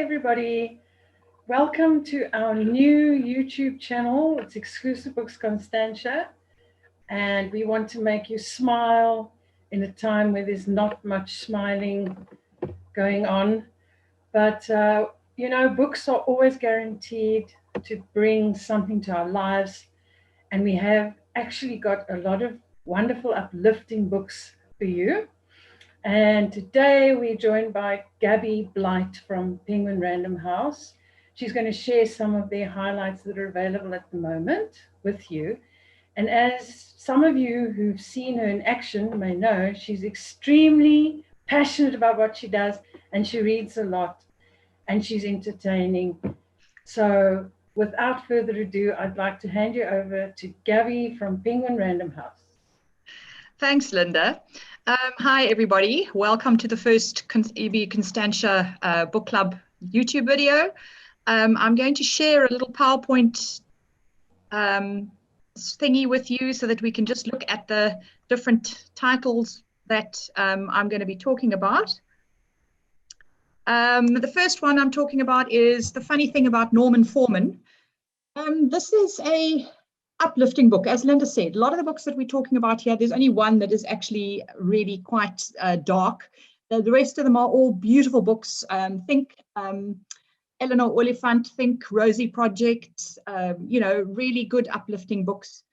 everybody. Welcome to our new YouTube channel. It's Exclusive Books Constantia, and we want to make you smile in a time where there's not much smiling going on. But, books are always guaranteed to bring something to our lives, and we have actually got a lot of wonderful, uplifting books for you. And today we're joined by Gabi Blight from Penguin Random House. She's going to share some of their highlights that are available at the moment with you. And as some of you who've seen her in action may know, she's extremely passionate about what she does, and she reads a lot, and she's entertaining. So without further ado, I'd like to hand you over to Gabi from Penguin Random House. Thanks, Linda. Hi, everybody. Welcome to the first EB Constantia Book Club YouTube video. I'm going to share a little PowerPoint thingy with you so that we can just look at the different titles that I'm going to be talking about. The first one I'm talking about is The Funny Thing About Norman Foreman. This is a uplifting book. As Linda said, a lot of the books that we're talking about here, there's only one that is actually really quite dark. The rest of them are all beautiful books. Think Eleanor Oliphant, think Rosie Project, really good uplifting books.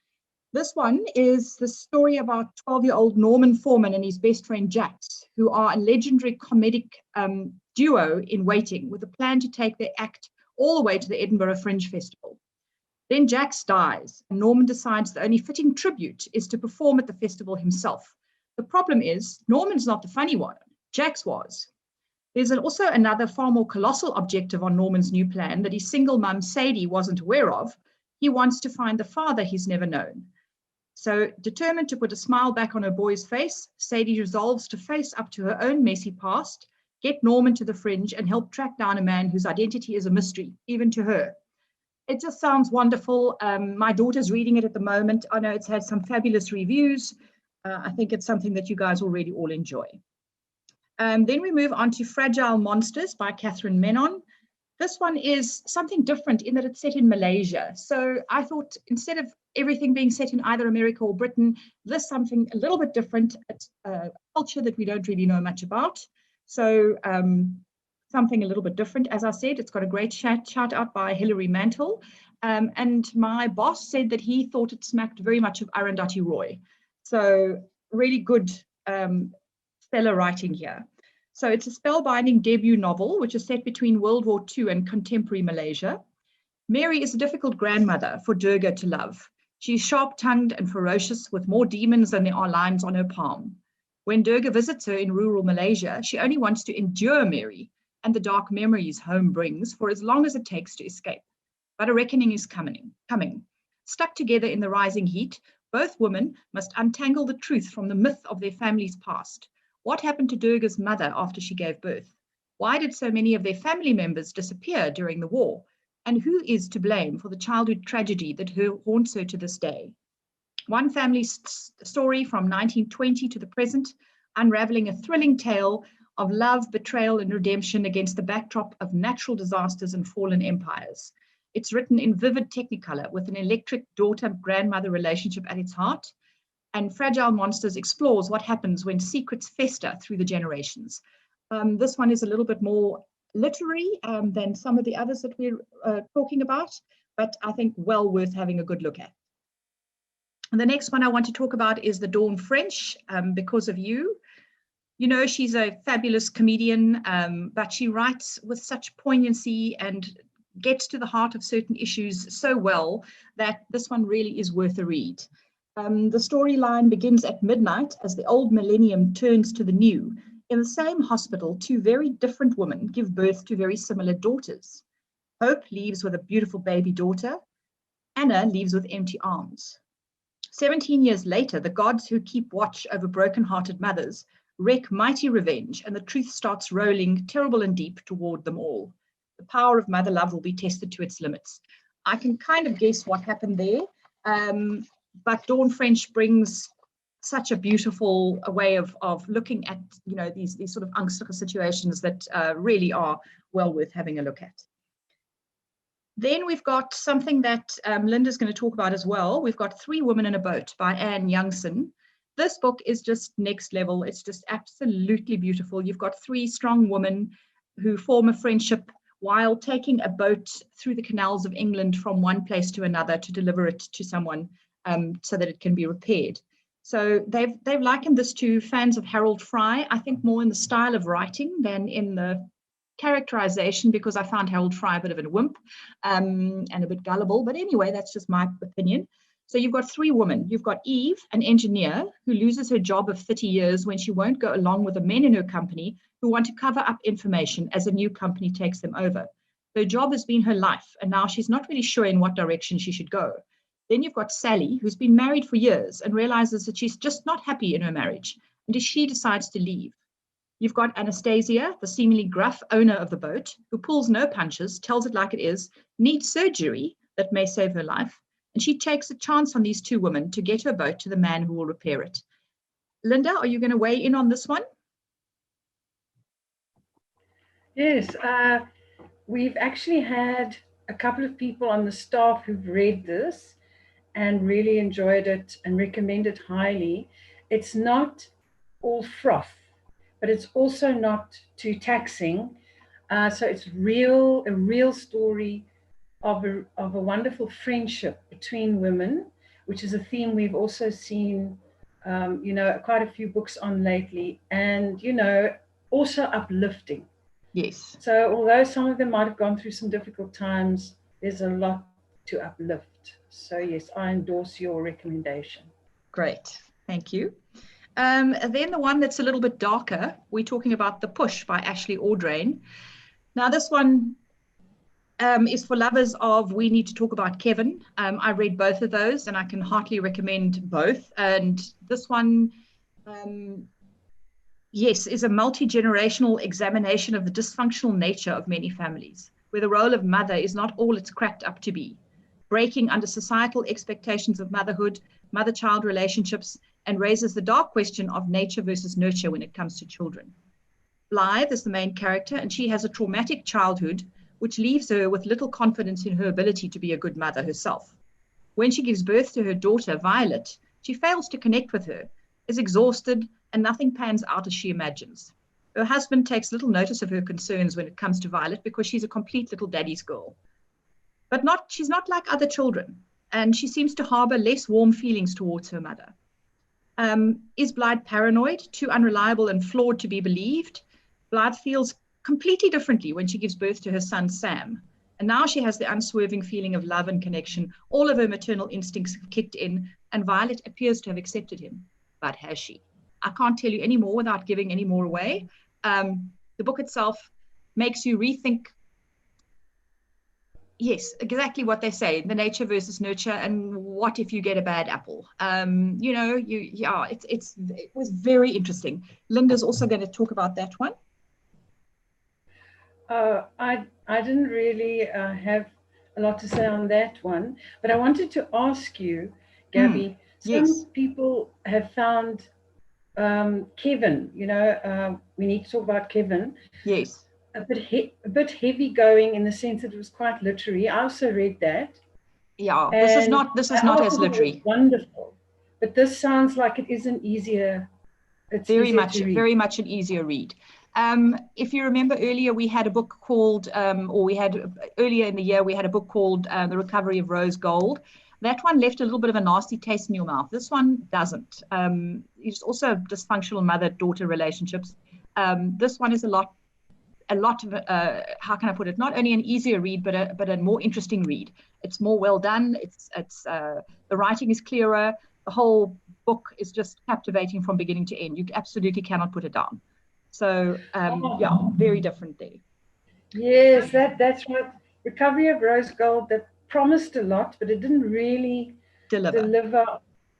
This one is the story about 12-year-old Norman Foreman and his best friend Jax, who are a legendary comedic duo in waiting with a plan to take their act all the way to the Edinburgh Fringe Festival. Then Jax dies, and Norman decides the only fitting tribute is to perform at the festival himself. The problem is, Norman's not the funny one, Jax was. There's also another far more colossal objective on Norman's new plan that his single mum Sadie wasn't aware of. He wants to find the father he's never known. So, determined to put a smile back on her boy's face, Sadie resolves to face up to her own messy past, get Norman to the Fringe, and help track down a man whose identity is a mystery, even to her. It just sounds wonderful. My daughter's reading it at the moment. I know it's had some fabulous reviews. I think it's something that you guys already all enjoy. Then we move on to Fragile Monsters by Catherine Menon. This one is something different in that it's set in Malaysia. So I thought instead of everything being set in either America or Britain, this is something a little bit different. It's a culture that we don't really know much about. So something a little bit different. As I said, it's got a great shout out by Hilary Mantel. And my boss said that he thought it smacked very much of Arundhati Roy. So really good stellar writing here. So it's a spellbinding debut novel, which is set between World War II and contemporary Malaysia. Mary is a difficult grandmother for Durga to love. She's sharp-tongued and ferocious with more demons than there are lines on her palm. When Durga visits her in rural Malaysia, she only wants to endure Mary and the dark memories home brings for as long as it takes to escape. But a reckoning is coming. Stuck together in the rising heat, both women must untangle the truth from the myth of their family's past. What happened to Durga's mother after she gave birth? Why did so many of their family members disappear during the war? And who is to blame for the childhood tragedy that haunts her to this day? One family story from 1920 to the present, unraveling a thrilling tale of love, betrayal, and redemption against the backdrop of natural disasters and fallen empires. It's written in vivid technicolor with an electric daughter-grandmother relationship at its heart. And Fragile Monsters explores what happens when secrets fester through the generations. This one is a little bit more literary than some of the others that we're talking about, but I think well worth having a good look at. And the next one I want to talk about is The Dawn French, Because of You. You know, she's a fabulous comedian, but she writes with such poignancy and gets to the heart of certain issues so well that this one really is worth a read. The storyline begins at midnight as the old millennium turns to the new. In the same hospital, two very different women give birth to very similar daughters. Hope leaves with a beautiful baby daughter. Anna leaves with empty arms. 17 years later, the gods who keep watch over broken-hearted mothers wreak mighty revenge, and the truth starts rolling terrible and deep toward them all. The power of mother love will be tested to its limits. I can kind of guess what happened there, but Dawn French brings such a beautiful way of looking at, you know, these sort of angstige situations that really are well worth having a look at. Then we've got something that Linda's going to talk about as well. We've got Three Women in a Boat by Anne Youngson. This book is just next level. It's just absolutely beautiful. You've got three strong women who form a friendship while taking a boat through the canals of England from one place to another to deliver it to someone so that it can be repaired. So they've likened this to fans of Harold Fry, I think more in the style of writing than in the characterization, because I found Harold Fry a bit of a wimp and a bit gullible. But anyway, that's just my opinion. So you've got three women. You've got Eve, an engineer who loses her job of 30 years when she won't go along with the men in her company who want to cover up information as a new company takes them over. Her job has been her life, and now she's not really sure in what direction she should go. Then you've got Sally, who's been married for years and realizes that she's just not happy in her marriage, and she decides to leave. You've got Anastasia, the seemingly gruff owner of the boat, who pulls no punches, tells it like it is, needs surgery that may save her life, and she takes a chance on these two women to get her boat to the man who will repair it. Linda, are you going to weigh in on this one? Yes, we've actually had a couple of people on the staff who've read this and really enjoyed it and recommend it highly. It's not all froth, but it's also not too taxing. So it's a real story of a wonderful friendship between women, which is a theme we've also seen, quite a few books on lately, and, also uplifting. Yes. So although some of them might have gone through some difficult times, there's a lot to uplift. So yes, I endorse your recommendation. Great, thank you. Then the one that's a little bit darker, we're talking about The Push by Ashley Audrain. Now this one is for lovers of We Need to Talk About Kevin. I read both of those and I can heartily recommend both. And this one, yes, is a multi-generational examination of the dysfunctional nature of many families, where the role of mother is not all it's cracked up to be, breaking under societal expectations of motherhood, mother-child relationships, and raises the dark question of nature versus nurture when it comes to children. Blythe is the main character, and she has a traumatic childhood, which leaves her with little confidence in her ability to be a good mother herself. When she gives birth to her daughter, Violet, she fails to connect with her, is exhausted, and nothing pans out as she imagines. Her husband takes little notice of her concerns when it comes to Violet because she's a complete little daddy's girl. But she's not like other children, and she seems to harbor less warm feelings towards her mother. Is Blythe paranoid, too unreliable and flawed to be believed? Blythe feels completely differently when she gives birth to her son, Sam. And now she has the unswerving feeling of love and connection. All of her maternal instincts have kicked in, and Violet appears to have accepted him. But has she? I can't tell you any more without giving any more away. The book itself makes you rethink, yes, exactly what they say, the nature versus nurture, and what if you get a bad apple? It was very interesting. Linda's also going to talk about that one. I didn't really have a lot to say on that one, but I wanted to ask you, Gabi, some people have found Kevin, we need to talk about Kevin. Yes. A bit heavy going in the sense that it was quite literary. I also read that. Yeah, this is not as literary. Wonderful, but this sounds like it is an easier. It's very much an easier read. If you remember earlier, we had a book called, earlier in the year, we had a book called The Recovery of Rose Gold. That one left a little bit of a nasty taste in your mouth. This one doesn't. It's also dysfunctional mother-daughter relationships. This one is a lot of, how can I put it? Not only an easier read, but a more interesting read. It's more well done. The writing is clearer. The whole book is just captivating from beginning to end. You absolutely cannot put it down. So very different there. Yes, that's right. Recovery of Rose Gold, that promised a lot, but it didn't really deliver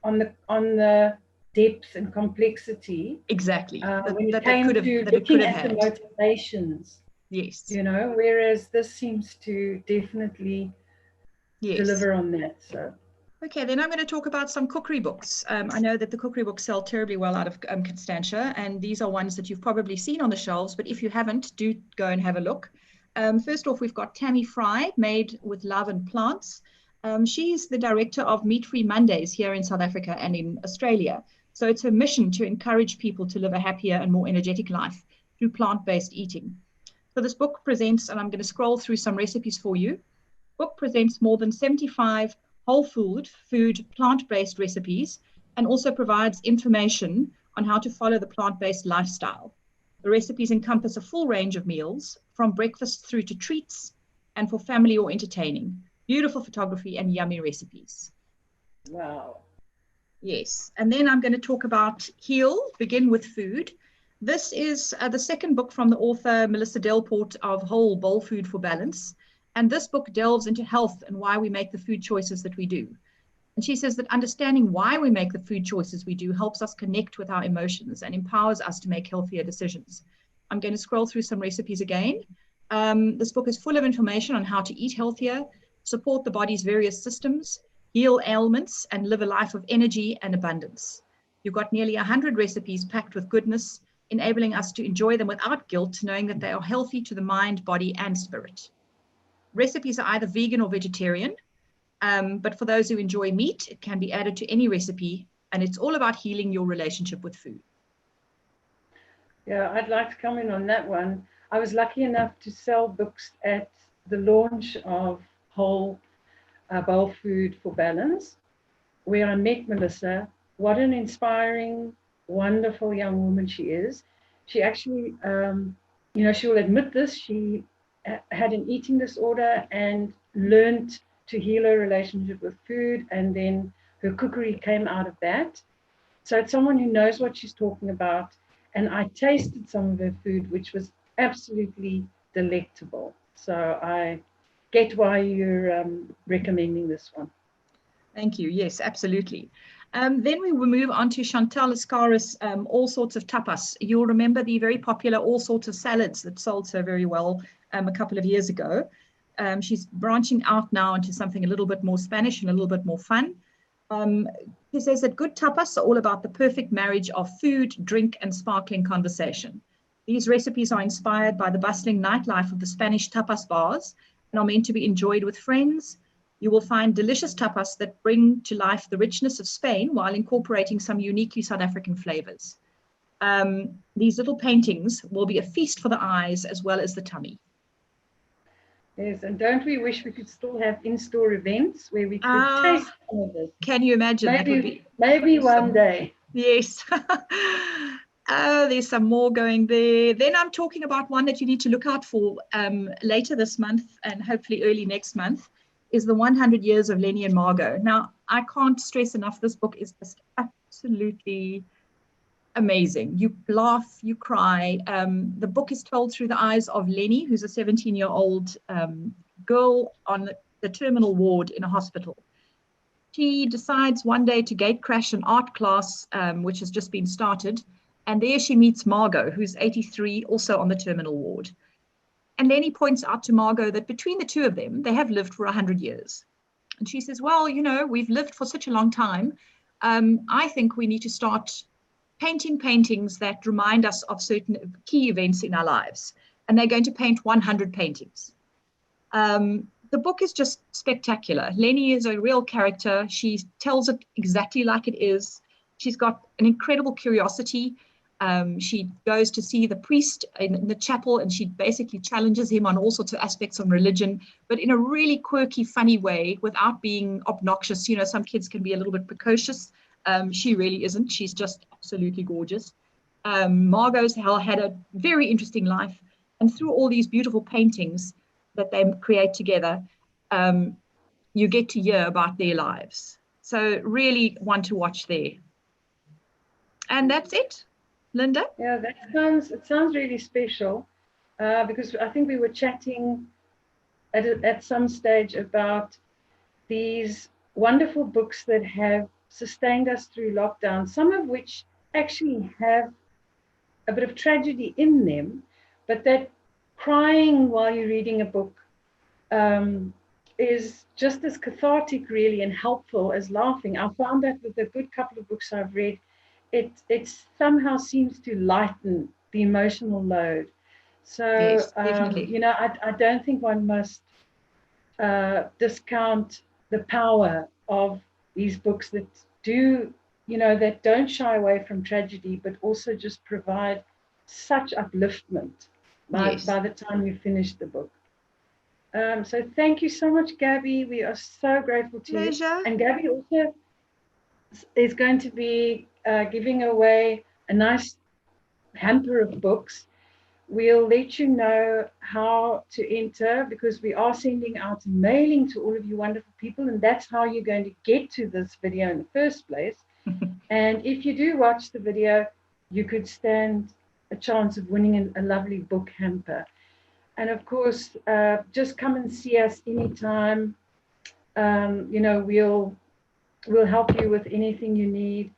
on the depth and complexity. Exactly. When it came to looking at the motivations. Yes. Whereas this seems to definitely deliver on that. So Okay, then I'm going to talk about some cookery books. I know that the cookery books sell terribly well out of Constantia, and these are ones that you've probably seen on the shelves, but if you haven't, do go and have a look. First off, we've got Tammy Fry, Made with Love and Plants. She's the director of Meat Free Mondays here in South Africa and in Australia. So it's her mission to encourage people to live a happier and more energetic life through plant-based eating. So this book presents, and I'm going to scroll through some recipes for you. Book presents more than 75 whole food, plant-based recipes, and also provides information on how to follow the plant-based lifestyle. The recipes encompass a full range of meals, from breakfast through to treats, and for family or entertaining. Beautiful photography and yummy recipes. Wow. Yes, and then I'm going to talk about Heal, Begin with Food. This is the second book from the author Melissa Delport of Whole Bowl Food for Balance. And this book delves into health and why we make the food choices that we do. And she says that understanding why we make the food choices we do helps us connect with our emotions and empowers us to make healthier decisions. I'm going to scroll through some recipes again. This book is full of information on how to eat healthier, support the body's various systems, heal ailments, and live a life of energy and abundance. You've got nearly 100 recipes packed with goodness, enabling us to enjoy them without guilt, knowing that they are healthy to the mind, body, and spirit. Recipes are either vegan or vegetarian, but for those who enjoy meat, it can be added to any recipe, and it's all about healing your relationship with food. Yeah, I'd like to comment on that one. I was lucky enough to sell books at the launch of Whole Bowl Food for Balance, where I met Melissa. What an inspiring, wonderful young woman she is. She actually, she will admit this. She had an eating disorder and learned to heal her relationship with food, and then her cookery came out of that. So it's someone who knows what she's talking about. And I tasted some of her food, which was absolutely delectable. So I get why you're recommending this one. Thank you. Yes, absolutely. Then we will move on to Chantal Ascaris, All Sorts of Tapas. You'll remember the very popular All Sorts of Salads that sold so very well a couple of years ago. She's branching out now into something a little bit more Spanish and a little bit more fun. He says that good tapas are all about the perfect marriage of food, drink, and sparkling conversation. These recipes are inspired by the bustling nightlife of the Spanish tapas bars and are meant to be enjoyed with friends. You will find delicious tapas that bring to life the richness of Spain while incorporating some uniquely South African flavors. These little paintings will be a feast for the eyes as well as the tummy. Yes, and don't we wish we could still have in-store events where we could taste some of this? Can you imagine? Maybe one day. Yes. There's some more going there. Then I'm talking about one that you need to look out for later this month and hopefully early next month is the 100 Years of Lenny and Margot. Now, I can't stress enough, this book is just absolutely amazing. You laugh, you cry. The book is told through the eyes of Lenny, who's a 17-year-old girl on the terminal ward in a hospital. She decides one day to gate crash an art class, which has just been started. And there she meets Margot, who's 83, also on the terminal ward. And Lenny points out to Margot that between the two of them, they have lived for 100 years. And she says, well, we've lived for such a long time. I think we need to start painting paintings that remind us of certain key events in our lives. And they're going to paint 100 paintings. The book is just spectacular. Lenny is a real character. She tells it exactly like it is. She's got an incredible curiosity. She goes to see the priest in the chapel and she basically challenges him on all sorts of aspects of religion, but in a really quirky, funny way without being obnoxious. Some kids can be a little bit precocious. She really isn't. She's just absolutely gorgeous. Margot's had a very interesting life. And through all these beautiful paintings that they create together, you get to hear about their lives. So really one to watch there. And that's it. Linda? Yeah, it sounds really special because I think we were chatting at some stage about these wonderful books that have sustained us through lockdown, some of which actually have a bit of tragedy in them, but that crying while you're reading a book is just as cathartic, really, and helpful as laughing. I found that with a good couple of books I've read, it somehow seems to lighten the emotional load. So, Yes, definitely. I don't think one must discount the power of these books that do, that don't shy away from tragedy, but also just provide such upliftment Yes. by the time you finish the book. So thank you so much, Gabi. We are so grateful to you. Pleasure. And Gabi also is going to be giving away a nice hamper of books. We'll let you know how to enter because we are sending out a mailing to all of you wonderful people, and that's how you're going to get to this video in the first place. And if you do watch the video, you could stand a chance of winning a lovely book hamper. And of course, just come and see us anytime. We'll help you with anything you need.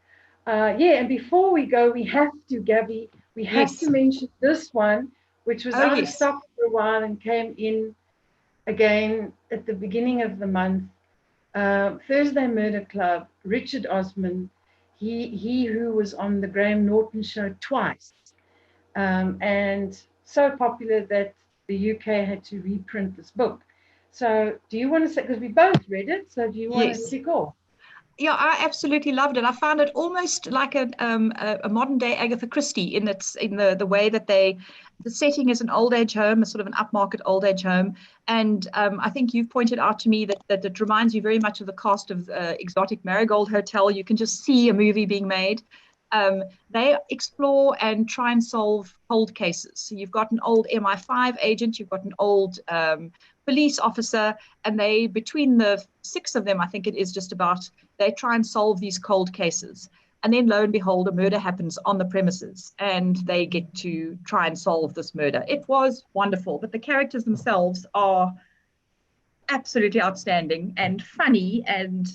Yeah, and before we go, we have to, Gabi, we have to Yes. mention this one, which was Oh, out of yes. stock for a while and came in again at the beginning of the month. Thursday Murder Club, Richard Osman, he who was on the Graham Norton show twice, and so popular that the UK had to reprint this book. So, do you want to say, because we both read it, so do you want to Yes. kick off? Yeah, I absolutely loved it. I found it almost like a modern day Agatha Christie in the way that the setting is an old age home, a sort of an upmarket old age home, and I think you've pointed out to me that it reminds you very much of the cast of Exotic Marigold Hotel. You can just see a movie being made. They explore and try and solve cold cases. So you've got an old MI5 agent, you've got an old police officer, and they, between the six of them, I think it is just about, they try and solve these cold cases. And then lo and behold, a murder happens on the premises and they get to try and solve this murder. It was wonderful, but the characters themselves are absolutely outstanding and funny. And,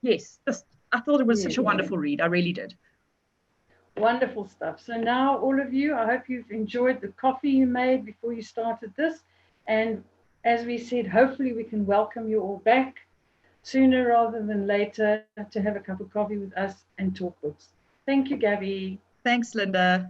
yes, just, I thought it was such Yes. a wonderful read. I really did. Wonderful stuff. So now, all of you, I hope you've enjoyed the coffee you made before you started this. And as we said, hopefully we can welcome you all back sooner rather than later to have a cup of coffee with us and talk books. Thank you, Gabi. Thanks, Linda.